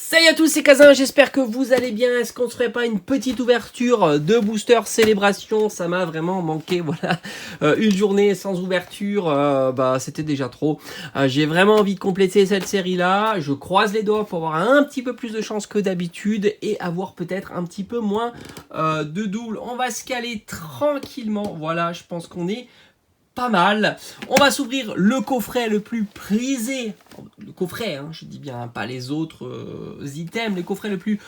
Salut à tous, c'est Kazin, j'espère que vous allez bien. Est-ce qu'on ne ferait pas une petite ouverture de booster célébration? Ça m'a vraiment manqué, voilà. Une journée sans ouverture, c'était déjà trop. J'ai vraiment envie de compléter cette série-là. Je croise les doigts pour avoir un petit peu plus de chance que d'habitude et avoir peut-être un petit peu moins de double. On va se caler tranquillement, voilà, je pense qu'on est pas mal. On va s'ouvrir le coffret le plus prisé. Le coffret, je dis bien, pas les autres items. Le coffret le plus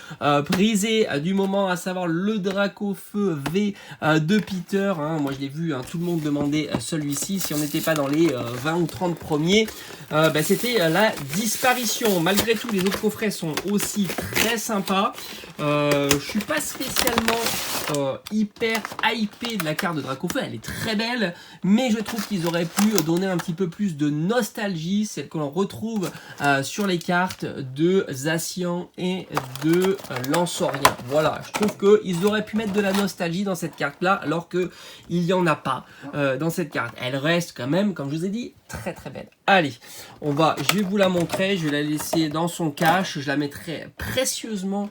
prisé du moment, à savoir le Dracofeu V de Peter. Moi, je l'ai vu, tout le monde demandait celui-ci. Si on n'était pas dans les 20 ou 30 premiers, c'était la disparition. Malgré tout, les autres coffrets sont aussi très sympas. Je suis pas spécialement hyper hypé de la carte de Dracofeu. Elle est très belle, mais je trouve qu'ils auraient pu donner un petit peu plus de nostalgie, celle que l'on retrouve sur les cartes de Zacian et de Lansorien. Voilà, je trouve qu'ils auraient pu mettre de la nostalgie dans cette carte-là, alors qu'il n'y en a pas dans cette carte. Elle reste quand même, comme je vous ai dit, très très belle. Allez, je vais vous la montrer, je vais la laisser dans son cache, je la mettrai précieusement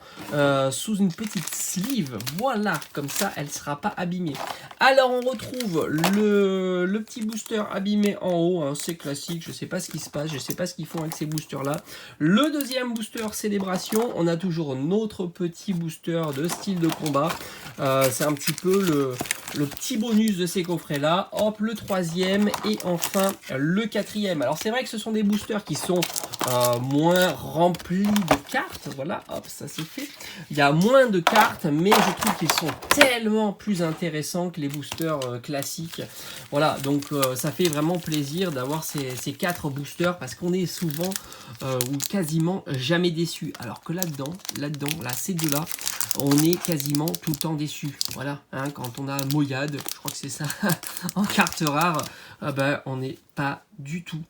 sous une petite sleeve, voilà, comme ça elle ne sera pas abîmée. Alors on retrouve le petit booster abîmé en haut, c'est classique, je sais pas ce qui se passe, je sais pas ce qu'ils font avec ces boosters là. Le deuxième booster célébration, on a toujours notre petit booster de style de combat, c'est un petit peu le petit bonus de ces coffrets là. Hop, le troisième et enfin le quatrième. Alors c'est vrai que ce sont des boosters qui sont moins remplis de cartes, voilà, hop, ça c'est fait. Il y a moins de cartes, mais je trouve qu'ils sont tellement plus intéressants que les boosters classiques. Voilà, donc ça fait vraiment plaisir d'avoir ces 4 boosters parce qu'on est souvent ou quasiment jamais déçu. Alors que là-dedans, là, ces deux-là, on est quasiment tout le temps déçu. Voilà, quand on a Moyade, je crois que c'est ça, en carte rare, on n'est pas du tout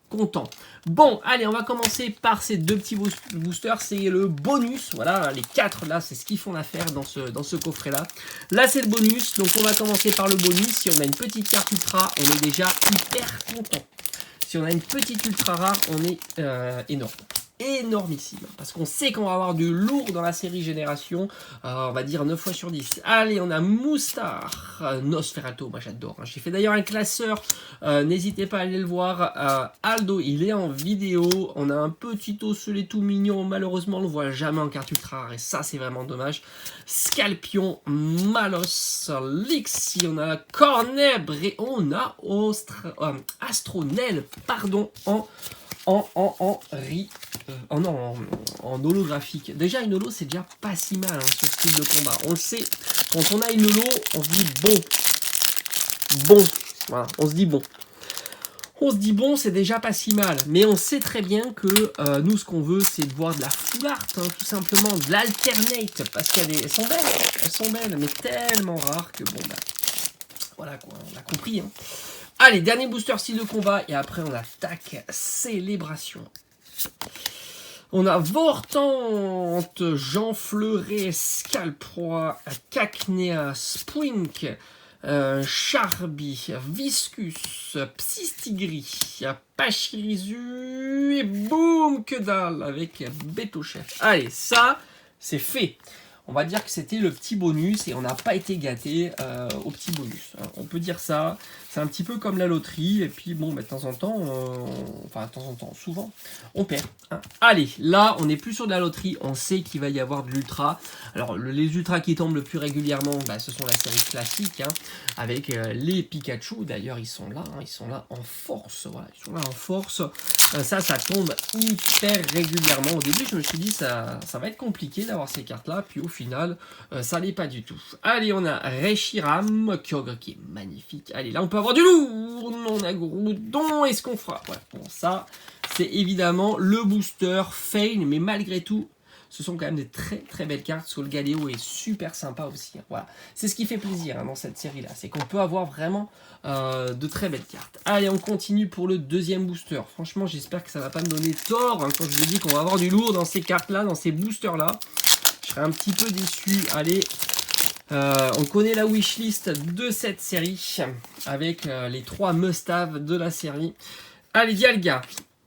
content. Bon, allez, on va commencer par ces deux petits boosters. C'est le bonus, voilà, les 4 là, c'est ce qu'ils font l'affaire dans ce coffret là. Là, c'est le bonus, donc on va commencer par le bonus. Si on a une petite carte ultra, on est déjà hyper content. Si on a une petite ultra rare, on est énormissime, parce qu'on sait qu'on va avoir du lourd dans la série Génération, on va dire 9 fois sur 10. Allez, on a Moustar, Nosferatu, moi j'adore, j'ai fait d'ailleurs un classeur, n'hésitez pas à aller le voir. Aldo, il est en vidéo. On a un petit osselet tout mignon, malheureusement on le voit jamais en carte ultra rare, et ça c'est vraiment dommage. Scalpion, Malos, Lixi, on a Cornebre, et on a Astronel, pardon, en holographique. Déjà une holo c'est déjà pas si mal sur ce style de combat. On le sait, quand on a une holo, on se dit bon, voilà, on se dit bon, c'est déjà pas si mal. Mais on sait très bien que nous ce qu'on veut c'est de voir de la full art, tout simplement, de l'alternate, parce qu'elles sont belles, mais tellement rares que voilà quoi, on a compris. Allez, dernier booster style de combat, et après on attaque célébration. On a Vortante, Jean Fleuret, Scalproie, Cacnea, Spwink, Charby, Viscus, Psystigri, Pachirisu, et boum, que dalle, avec Beto Chef. Allez, ça, c'est fait. On va dire que c'était le petit bonus et on n'a pas été gâté au petit bonus. On peut dire ça. C'est un petit peu comme la loterie. Et puis bon, de temps en temps, souvent, on perd. Allez, là, on n'est plus sur de la loterie. On sait qu'il va y avoir de l'ultra. Alors, les ultras qui tombent le plus régulièrement, ce sont la série classique. Avec les Pikachu. D'ailleurs, ils sont là en force. Voilà, ils sont là en force. Ça tombe hyper régulièrement. Au début, je me suis dit, ça va être compliqué d'avoir ces cartes-là. Puis au final, ça l'est pas du tout. Allez, on a Reshiram, Kyogre qui est magnifique. Allez, là, on peut avoir du lourd. On a Groudon. Est-ce qu'on fera? Voilà, bon, ça, c'est évidemment le booster fail. Mais malgré tout, ce sont quand même des très très belles cartes. Solgaleo est super sympa aussi. Voilà, c'est ce qui fait plaisir dans cette série là, c'est qu'on peut avoir vraiment de très belles cartes. Allez, on continue pour le deuxième booster. Franchement, j'espère que ça va pas me donner tort quand je vous dis qu'on va avoir du lourd dans ces cartes là, dans ces boosters là. Je serais un petit peu déçu. Allez, on connaît la wishlist de cette série avec les 3 must-have de la série. Allez, Dialga,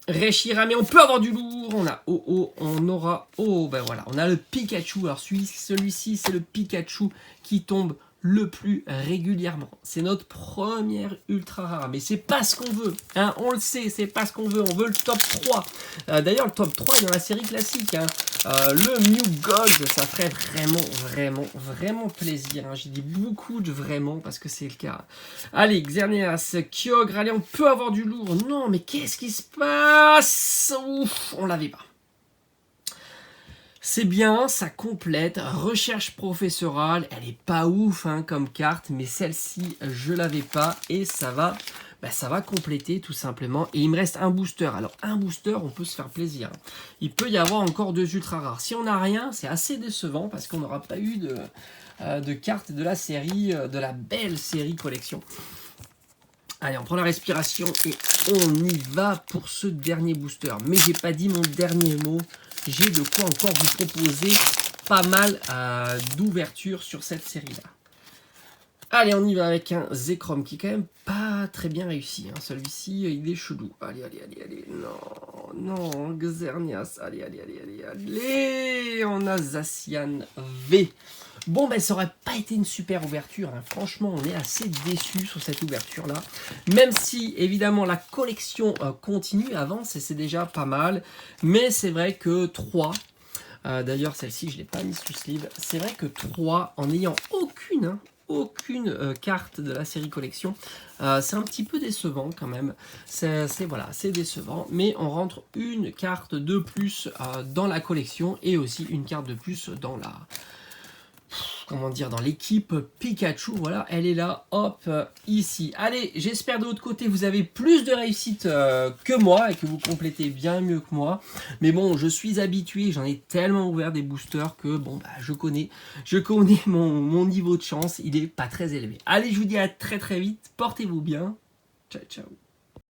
Réchira, mais on peut avoir du lourd. On a on aura ben voilà, on a le Pikachu. Alors celui-ci, c'est le Pikachu qui tombe le plus régulièrement. C'est notre première ultra rare, mais c'est pas ce qu'on veut, hein, on le sait, c'est pas ce qu'on veut, on veut le top 3. D'ailleurs, le top 3 est dans la série classique, hein. Le Mew Gold, ça ferait vraiment plaisir, hein. J'ai dit beaucoup de vraiment parce que c'est le cas. Allez, Xerneas, Kyogre, allez, on peut avoir du lourd. Non, mais qu'est-ce qui se passe? Ouf, on l'avait pas. C'est bien, ça complète, recherche professorale, elle est pas ouf hein, comme carte, mais celle-ci je l'avais pas et ça va compléter tout simplement. Et il me reste un booster, alors un booster on peut se faire plaisir, il peut y avoir encore 2 ultra rares. Si on n'a rien, c'est assez décevant parce qu'on n'aura pas eu de cartes de la série, de la belle série collection. Allez, on prend la respiration et on y va pour ce dernier booster. Mais j'ai pas dit mon dernier mot. J'ai de quoi encore vous proposer pas mal d'ouverture sur cette série-là. Allez, on y va avec un Zekrom qui est quand même pas très bien réussi. Hein. Celui-ci, il est chelou. Allez. Non, Xerneas. Allez. On a Zacian V. Bon, ben ça aurait pas été une super ouverture. Hein. Franchement, on est assez déçus sur cette ouverture-là. Même si, évidemment, la collection continue, avance, et c'est déjà pas mal. Mais c'est vrai que 3... D'ailleurs, celle-ci, je ne l'ai pas mise sous sleeve. C'est vrai que 3, en n'ayant aucune carte de la série collection, c'est un petit peu décevant quand même. C'est décevant. Mais on rentre une carte de plus dans la collection et aussi une carte de plus dans la... dans l'équipe Pikachu, voilà, elle est là, hop, ici. Allez, j'espère de l'autre côté, vous avez plus de réussite que moi et que vous complétez bien mieux que moi. Mais bon, je suis habitué, j'en ai tellement ouvert des boosters que, bon, bah, je connais mon niveau de chance, il est pas très élevé. Allez, je vous dis à très vite, portez-vous bien, ciao.